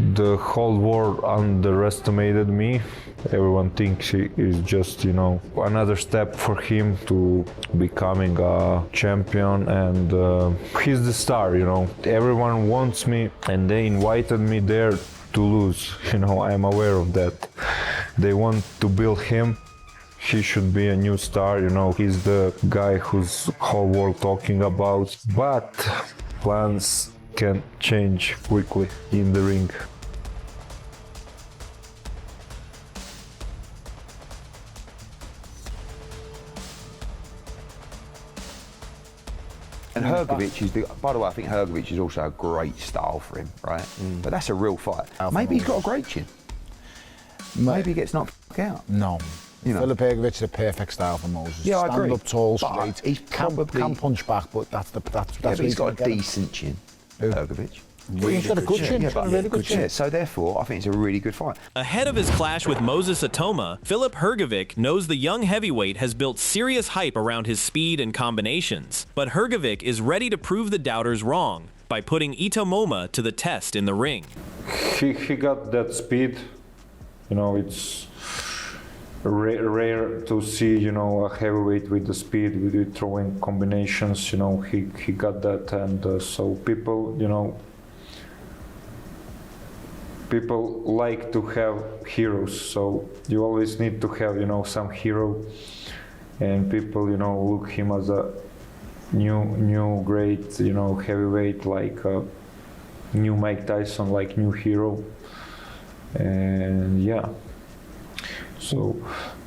The whole world underestimated me. Everyone thinks he is just, another step for him to becoming a champion, and he's the star, Everyone wants me, and they invited me there to lose, I'm aware of that. They want to build him. He should be a new star, he's the guy who's whole world talking about, but plans can change quickly in the ring. And Hrgovic is, by the way, I think Hrgovic is also a great style for him, right? But that's a real fight. Maybe he's got a great chin. Maybe he gets knocked out. No. Filip Hrgovic is a perfect style for Moses. Yeah, I agree. Stand up tall, straight. He can punch back, but that's but he's got a decent chin, Hrgovic. He's got a good chin. He's got a really good chin. So therefore, I think it's a really good fight. Ahead of his clash with Moses Itauma, Filip Hrgovic knows the young heavyweight has built serious hype around his speed and combinations. But Hrgovic is ready to prove the doubters wrong by putting Itauma to the test in the ring. He got that speed. It's rare to see, a heavyweight with the speed, with throwing combinations. He got that, and so people, people like to have heroes, so you always need to have, some hero, and people, look him as a new great, heavyweight, like new Mike Tyson, like new hero, and yeah. So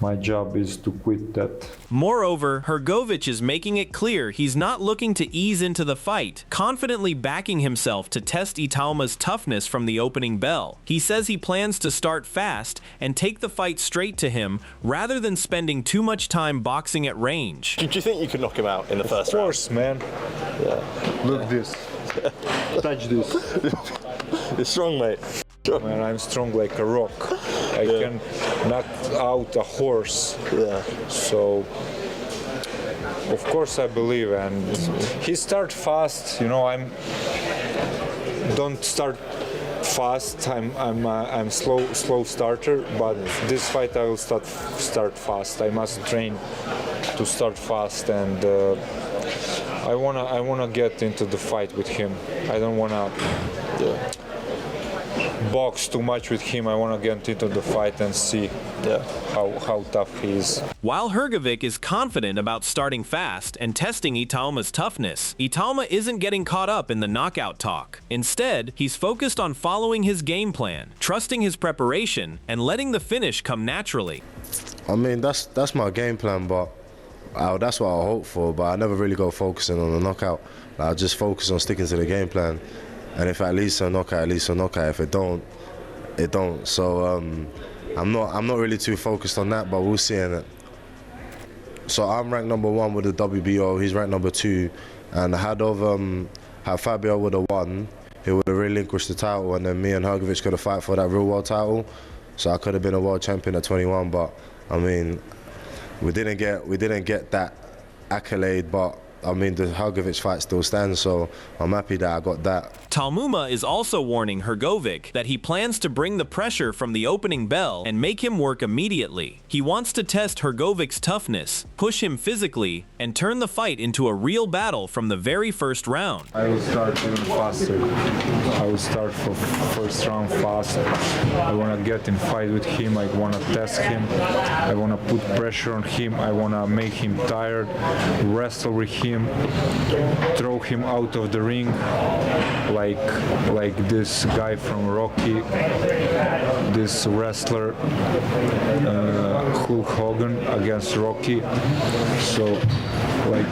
my job is to quit that. Moreover, Hrgovic is making it clear he's not looking to ease into the fight, confidently backing himself to test Itauma's toughness from the opening bell. He says he plans to start fast and take the fight straight to him rather than spending too much time boxing at range. Do you think you could knock him out in the first round? Of course, man. Yeah. Look this. Touch this. You're strong, mate. Man, I'm strong like a rock. I can knock out a horse. Yeah. So, of course, I believe, and he start fast. Don't start fast. I'm slow starter, but this fight I will start fast. I must train to start fast, and I wanna get into the fight with him. I don't wanna. Box too much with him. I want to get into the fight and see how tough he is. While Hrgovic is confident about starting fast and testing Itauma's toughness, Itauma isn't getting caught up in the knockout talk. Instead, he's focused on following his game plan, trusting his preparation, and letting the finish come naturally. I mean, that's my game plan, but that's what I hope for, but I never really go focusing on the knockout. I just focus on sticking to the game plan. And if it leads to a knockout, it leads to a knockout. If it don't, it don't. So I'm not really too focused on that, but we'll see in it. So I'm ranked #1 with the WBO. He's ranked #2, and had Fabio would have won, he would have relinquished the title, and then me and Hrgovic could have fought for that real world title. So I could have been a world champion at 21. But I mean, we didn't get that accolade, but. I mean, the Hrgovic fight still stands, so I'm happy that I got that. Itauma is also warning Hrgovic that he plans to bring the pressure from the opening bell and make him work immediately. He wants to test Hrgovic's toughness, push him physically, and turn the fight into a real battle from the very first round. I will start even faster. I will start for first round fast. I want to get in fight with him. I want to test him. I want to put pressure on him. I want to make him tired, wrestle with him, throw him out of the ring, like this guy from Rocky, this wrestler Hulk Hogan against Rocky. So like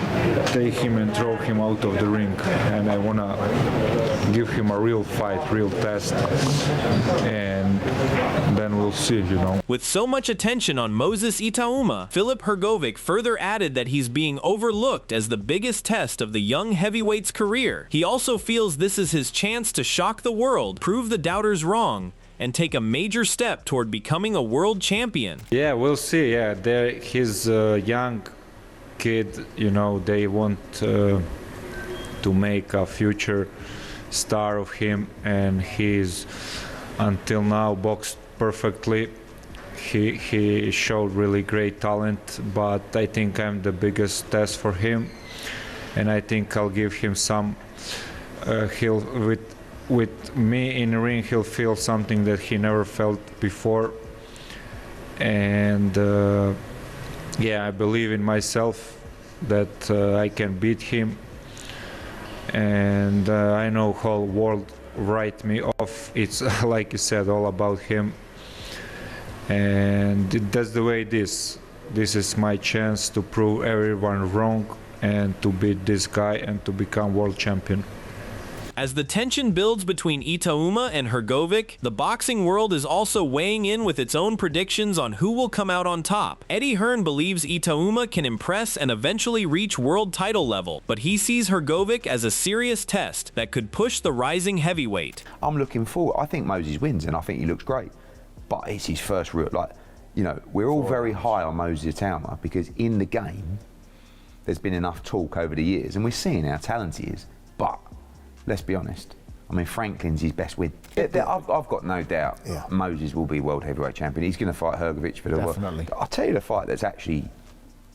take him and throw him out of the ring, and I wanna give him a real fight, real test, and then we'll see, With so much attention on Moses Itauma, Filip Hrgovic further added that he's being overlooked as the biggest test of the young heavyweight's career. He also feels this is his chance to shock the world, prove the doubters wrong, and take a major step toward becoming a world champion. Yeah, we'll see. Yeah, he's a young kid, they want to make a future star of him, and he's until now boxed perfectly. He showed really great talent, but I think I'm the biggest test for him, and I think I'll give him some. He'll with me in the ring, he'll feel something that he never felt before, and yeah, I believe in myself that I can beat him, and I know whole world write me off. It's like you said, all about him. And that's the way it is. This is my chance to prove everyone wrong and to beat this guy and to become world champion. As the tension builds between Itauma and Hrgovic, the boxing world is also weighing in with its own predictions on who will come out on top. Eddie Hearn believes Itauma can impress and eventually reach world title level, but he sees Hrgovic as a serious test that could push the rising heavyweight. I'm looking forward. I think Moses wins, and I think he looks great. But it's his first real, we're all very high on Moses Itauma because in the game, there's been enough talk over the years, and we're seeing how talented he is. But let's be honest. I mean, Franklin's his best win. I've got no doubt Moses will be world heavyweight champion. He's going to fight Hrgovic for the world. Definitely. I'll tell you the fight that's actually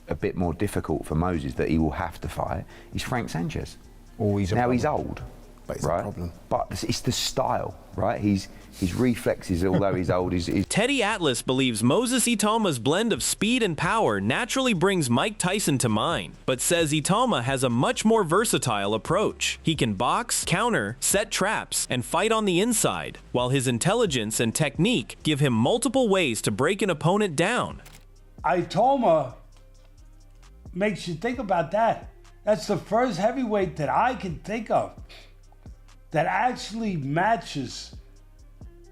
a bit more difficult for Moses that he will have to fight is Frank Sanchez. Oh, he's old, but it's right? a problem. But it's the style, right? His reflexes, although he's old, is Teddy Atlas believes Moses Itauma's blend of speed and power naturally brings Mike Tyson to mind, but says Itauma has a much more versatile approach. He can box, counter, set traps, and fight on the inside, while his intelligence and technique give him multiple ways to break an opponent down. Itauma makes you think about that. That's the first heavyweight that I can think of that actually matches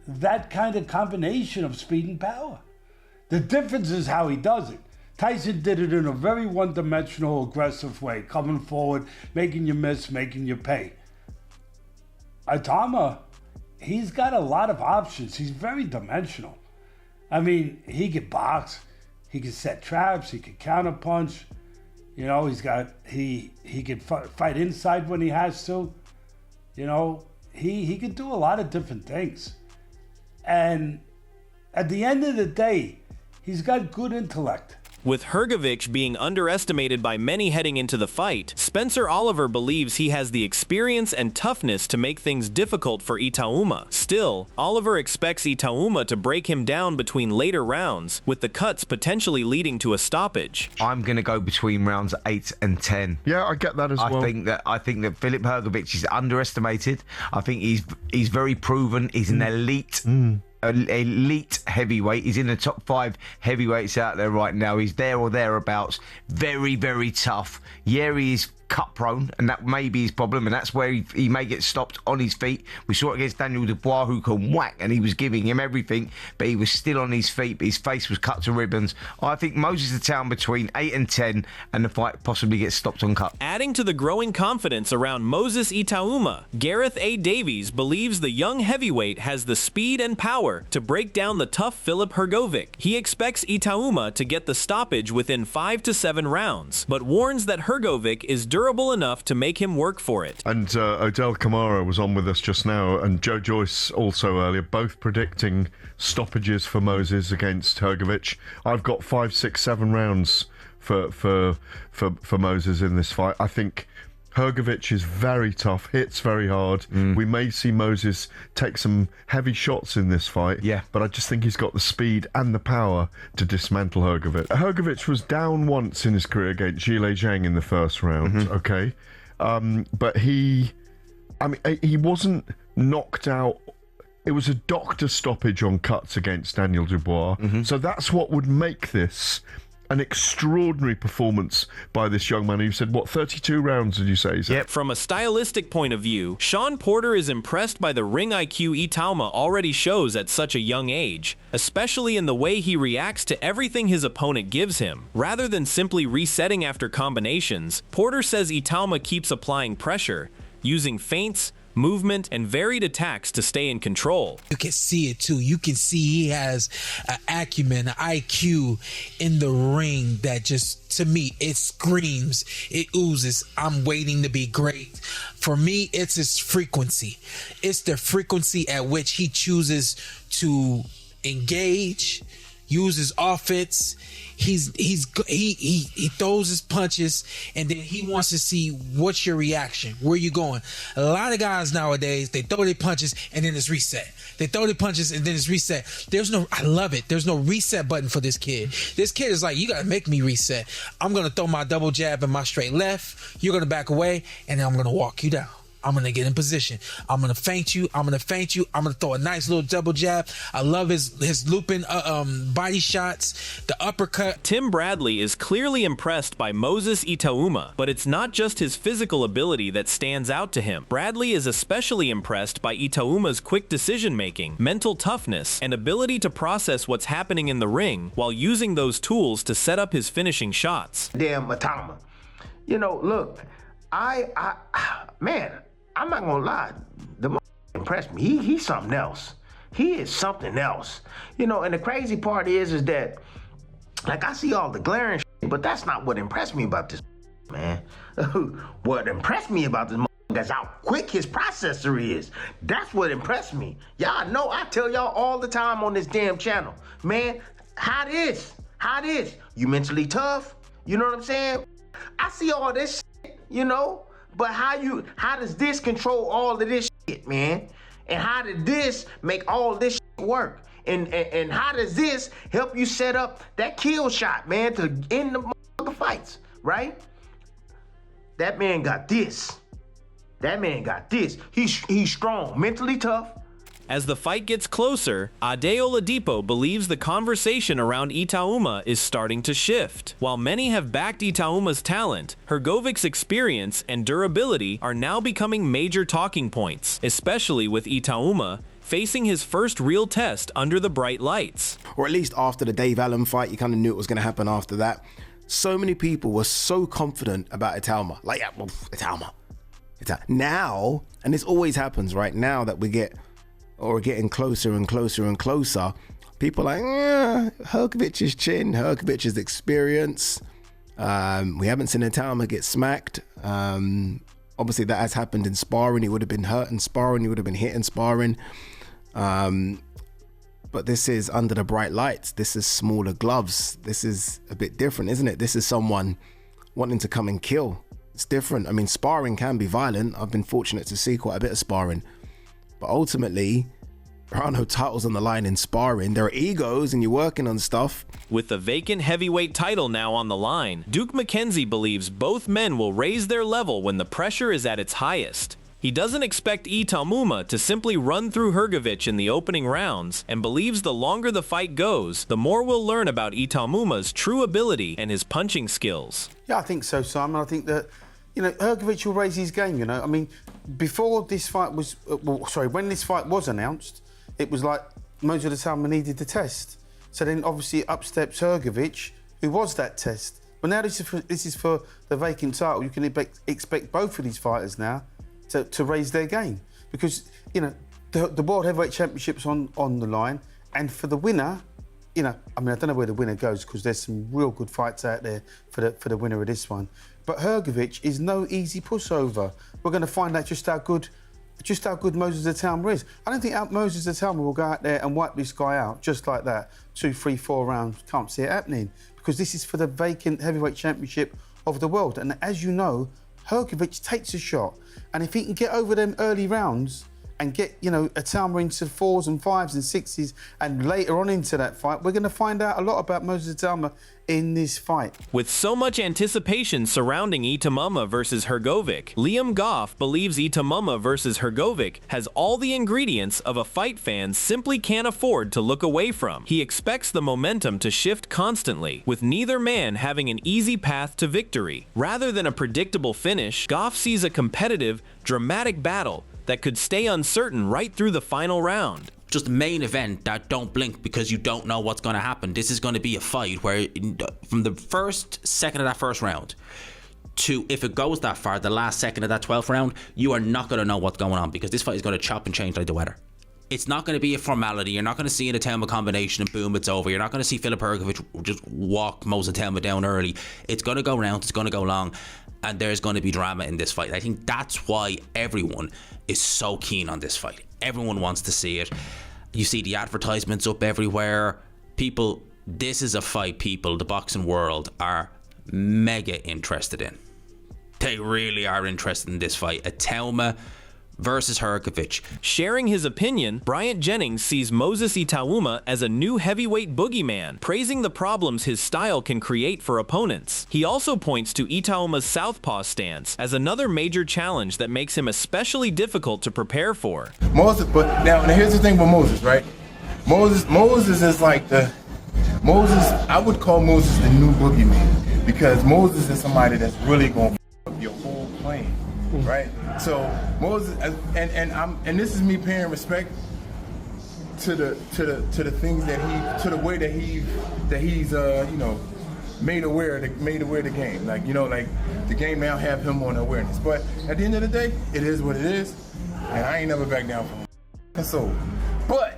that kind of combination of speed and power. The difference is how he does it. Tyson did it in a very one-dimensional, aggressive way, coming forward, making you miss, making you pay. Itauma, he's got a lot of options. He's very dimensional. I mean, he can box, he can set traps, he can counterpunch. You know, he can fight inside when he has to. You know, he can do a lot of different things. And at the end of the day, he's got good intellect. With Hrgovic being underestimated by many heading into the fight, Spencer Oliver believes he has the experience and toughness to make things difficult for Itauma. Still, Oliver expects Itauma to break him down between later rounds, with the cuts potentially leading to a stoppage. I'm going to go between rounds 8 and 10. Yeah, I get that as well. I think that Filip Hrgovic is underestimated. I think he's very proven. He's an elite heavyweight. He's in the top 5 heavyweights out there right now. He's there or thereabouts. Very, very tough. Yeah, he is cut prone, and that may be his problem, and that's where he may get stopped on his feet. We saw it against Daniel Dubois, who can whack, and he was giving him everything, but he was still on his feet, but his face was cut to ribbons. I think Moses Itauma between 8 and 10, and the fight possibly gets stopped on cut. Adding to the growing confidence around Moses Itauma, Gareth A. Davies believes the young heavyweight has the speed and power to break down the tough Filip Hrgovic. He expects Itauma to get the stoppage within 5 to 7 rounds, but warns that Hrgovic is durable enough to make him work for it. And Odell Kamara was on with us just now, and Joe Joyce also earlier, both predicting stoppages for Moses against Hrgovic. I've got 5, 6, 7 rounds for Moses in this fight. I think Hrgovic is very tough, hits very hard. We may see Moses take some heavy shots in this fight, but I just think he's got the speed and the power to dismantle Hrgovic. Hrgovic was down once in his career against Zhilei Zhang in the first round, okay? But he wasn't knocked out. It was a doctor stoppage on cuts against Daniel Dubois. So that's what would make this an extraordinary performance by this young man. You said, what, 32 rounds did you say? Yep. From a stylistic point of view, Sean Porter is impressed by the ring IQ Itauma already shows at such a young age, especially in the way he reacts to everything his opponent gives him. Rather than simply resetting after combinations, Porter says Itauma keeps applying pressure, using feints, movement, and varied attacks to stay in control. You can see it too. You can see he has an acumen, an IQ in the ring that just, to me, it screams, it oozes, I'm waiting to be great. For me, it's his frequency. It's the frequency at which he chooses to engage, use his offense. He throws his punches, and then he wants to see what's your reaction. Where you going? A lot of guys nowadays, they throw their punches and then it's reset. They throw their punches and then it's reset. I love it. There's no reset button for this kid. This kid is like, you gotta make me reset. I'm gonna throw my double jab and my straight left. You're gonna back away, and then I'm gonna walk you down. I'm going to get in position. I'm going to feint you. I'm going to feint you. I'm going to throw a nice little double jab. I love his looping body shots, the uppercut. Tim Bradley is clearly impressed by Moses Itauma, but it's not just his physical ability that stands out to him. Bradley is especially impressed by Itauma's quick decision-making, mental toughness, and ability to process what's happening in the ring while using those tools to set up his finishing shots. Damn Itauma. You know, look, man, I'm not gonna lie, the impressed me. He's something else. He is something else. You know, and the crazy part is that, like, I see all the glaring shit, but that's not what impressed me about this man. What impressed me about this is how quick his processor is. That's what impressed me. Y'all know I tell y'all all the time on this damn channel, man, how this? You mentally tough? You know what I'm saying? I see all this shit, you know? But how does this control all of this shit, man? And how did this make all this shit work? And how does this help you set up that kill shot, man, to end the fights, right? That man got this. He's strong, mentally tough. As the fight gets closer, Ade Oladipo believes the conversation around Itauma is starting to shift. While many have backed Itauma's talent, Hrgovic's experience and durability are now becoming major talking points, especially with Itauma facing his first real test under the bright lights. Or at least after the Dave Allen fight, you kind of knew it was going to happen after that. So many people were so confident about Itauma. Like, yeah, well, Itauma. Now, and this always happens, right? Now that we're getting closer and closer and closer, people are like, Hrgovic's chin, Hrgovic's experience. We haven't seen Itauma get smacked. Obviously, that has happened in sparring. He would have been hurt in sparring. He would have been hit in sparring. But this is under the bright lights. This is smaller gloves. This is a bit different, isn't it? This is someone wanting to come and kill. It's different. I mean, sparring can be violent. I've been fortunate to see quite a bit of sparring. But ultimately, there are no titles on the line in sparring. There are egos and you're working on stuff. With the vacant heavyweight title now on the line, Duke McKenzie believes both men will raise their level when the pressure is at its highest. He doesn't expect Itauma to simply run through Hrgovic in the opening rounds, and believes the longer the fight goes, the more we'll learn about Itauma's true ability and his punching skills. Yeah, I think so, Simon. I think that, you know, Hrgovic will raise his game, you know. I mean, before this fight was, when this fight was announced, it was like Moses Itauma needed the test. So then obviously up steps Hrgovic, who was that test. But now this is for the vacant title. You can expect both of these fighters now to raise their game. Because, you know, the World Heavyweight Championship's on the line. And for the winner, you know, I mean, I don't know where the winner goes because there's some real good fights out there for the winner of this one. But Hrgovic is no easy pushover. We're going to find out just how good Moses Itauma is. I don't think Moses Itauma will go out there and wipe this guy out just like that. 2, 3, 4 rounds. Can't see it happening because this is for the vacant heavyweight championship of the world. And as you know, Hrgovic takes a shot, and if he can get over them early rounds and get, you know, Itauma into 4s and 5s and 6s, and later on into that fight, we're going to find out a lot about Moses Itauma in this fight. With so much anticipation surrounding Itauma versus Hrgovic, Liam Goff believes Itauma versus Hrgovic has all the ingredients of a fight fans simply can't afford to look away from. He expects the momentum to shift constantly, with neither man having an easy path to victory. Rather than a predictable finish, Goff sees a competitive, dramatic battle that could stay uncertain right through the final round. Just main event that don't blink because you don't know what's going to happen. This is going to be a fight where from the first second of that first round, if it goes that far, the last second of that 12th round, you are not going to know what's going on, because this fight is going to chop and change like the weather. It's not going to be a formality. You're not going to see an Itauma combination and boom, it's over. You're not going to see Filip Hrgovic just walk Moses Itauma down early. It's going to go round, it's going to go long, and there's going to be drama in this fight. I think that's why everyone is so keen on this fight. Everyone wants to see it. You see the advertisements up everywhere. People, this is a fight people, the boxing world, are mega interested in. They really are interested in this fight. Itauma versus Hrgovic. Sharing his opinion, Bryant Jennings sees Moses Itauma as a new heavyweight boogeyman, praising the problems his style can create for opponents. He also points to Itauma's southpaw stance as another major challenge that makes him especially difficult to prepare for. Moses, but now here's the thing with Moses, right? Moses is like I would call Moses the new boogeyman, because Moses is somebody that's really going to f up your whole plan. Right, so Moses, and this is me paying respect to the things that to the way that he's made aware of the game. Like, like the game now have him on awareness. But at the end of the day, it is what it is, and I ain't never back down from it. And so, but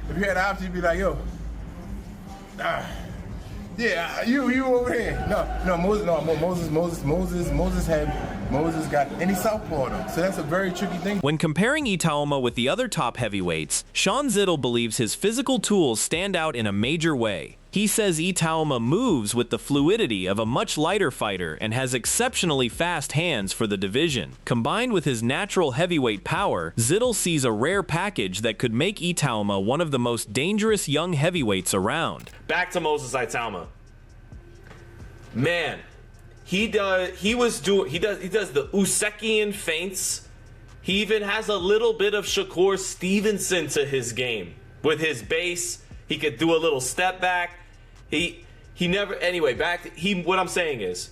if you had the option, you'd be like, yo, yeah, you over here. Moses got any southpaw though, so that's a very tricky thing. When comparing Itauma with the other top heavyweights, Sean Zittel believes his physical tools stand out in a major way. He says Itauma moves with the fluidity of a much lighter fighter and has exceptionally fast hands for the division. Combined with his natural heavyweight power, Zittel sees a rare package that could make Itauma one of the most dangerous young heavyweights around. Back to Moses Itauma. Man, he does the Usykian feints. He even has a little bit of Shakur Stevenson to his game. With his base, he could do a little step back. What I'm saying is,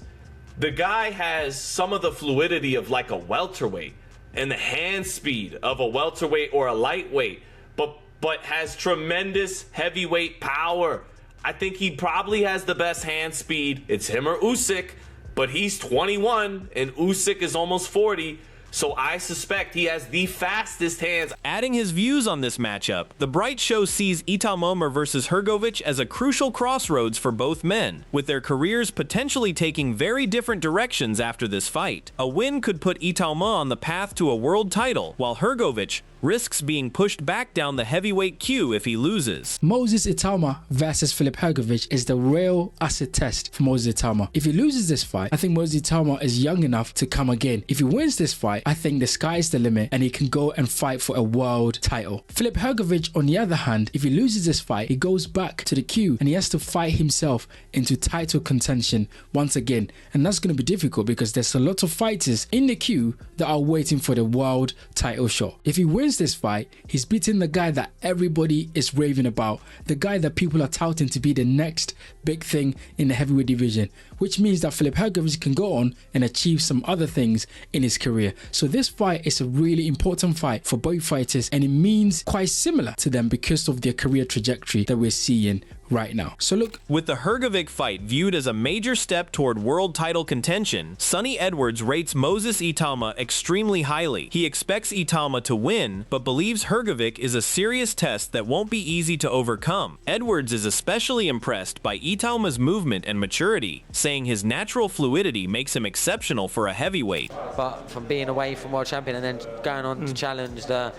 the guy has some of the fluidity of like a welterweight and the hand speed of a welterweight or a lightweight, but has tremendous heavyweight power. I think he probably has the best hand speed. It's him or Usyk, but he's 21 and Usyk is almost 40. So I suspect he has the fastest hands. Adding his views on this matchup, the Bright Show sees Itauma versus Hrgovic as a crucial crossroads for both men, with their careers potentially taking very different directions after this fight. A win could put Itauma on the path to a world title, while Hrgovic risks being pushed back down the heavyweight queue if he loses. Moses Itauma versus Filip Hrgovic is the real acid test for Moses Itauma. If he loses this fight, I think Moses Itauma is young enough to come again. If he wins this fight, I think the sky is the limit and he can go and fight for a world title. Filip Hrgovic, on the other hand, if he loses this fight, he goes back to the queue and he has to fight himself into title contention once again. And that's going to be difficult because there's a lot of fighters in the queue that are waiting for the world title shot. If he wins this fight, he's beating the guy that everybody is raving about, the guy that people are touting to be the next big thing in the heavyweight division, which means that Filip Hrgovic can go on and achieve some other things in his career. So this fight is a really important fight for both fighters, and it means quite similar to them because of their career trajectory that we're seeing right now. So look, with the Hrgovic fight viewed as a major step toward world title contention, Sonny Edwards rates Moses Itauma extremely highly. He expects Itauma to win, but believes Hrgovic is a serious test that won't be easy to overcome. Edwards is especially impressed by Itauma's movement and maturity, saying his natural fluidity makes him exceptional for a heavyweight. But from being away from world champion and then going on to challenge the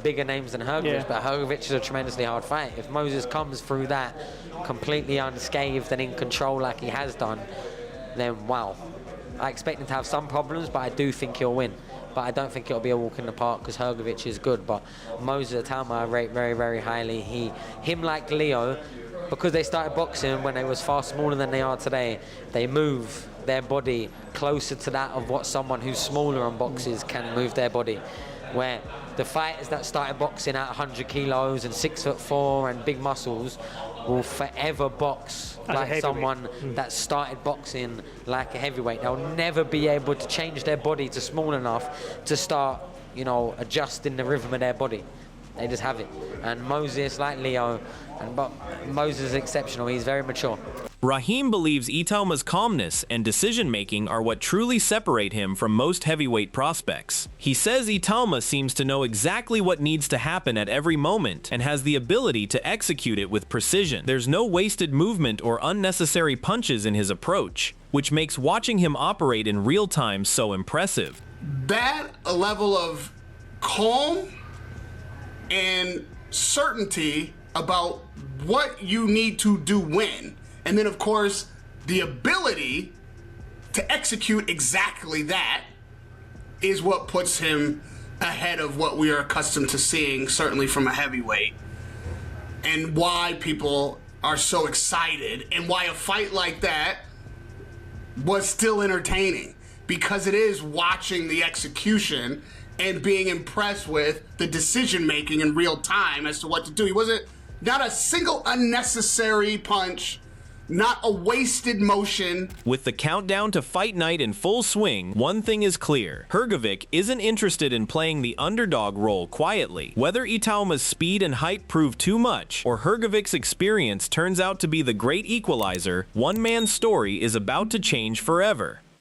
bigger names than Hrgovic, but Hrgovic is a tremendously hard fight. If Moses comes through that completely unscathed and in control like he has done, then wow. I expect him to have some problems, but I do think he'll win. But I don't think it'll be a walk in the park because Hrgovic is good. But Moses Itauma I rate very, very highly. Him like Leo, because they started boxing when they was far smaller than they are today, they move their body closer to that of what someone who's smaller on boxes can move their body. Where the fighters that started boxing at 100 kilos and 6'4" and big muscles will forever box like someone that started boxing like a heavyweight. They'll never be able to change their body to small enough to start, adjusting the rhythm of their body. They just have it. And Moses, like Leo, but Moses is exceptional. He's very mature. Raheem believes Itauma's calmness and decision-making are what truly separate him from most heavyweight prospects. He says Itauma seems to know exactly what needs to happen at every moment and has the ability to execute it with precision. There's no wasted movement or unnecessary punches in his approach, which makes watching him operate in real time so impressive. That a level of calm and certainty about what you need to do when. And then, of course, the ability to execute exactly that is what puts him ahead of what we are accustomed to seeing, certainly from a heavyweight, and why people are so excited and why a fight like that was still entertaining, because it is watching the execution and being impressed with the decision making in real time as to what to do. He wasn't, not a single unnecessary punch, not a wasted motion. With the countdown to fight night in full swing, one thing is clear. Hrgovic isn't interested in playing the underdog role quietly. Whether Itauma's speed and height prove too much, or Hrgovic's experience turns out to be the great equalizer, one man's story is about to change forever.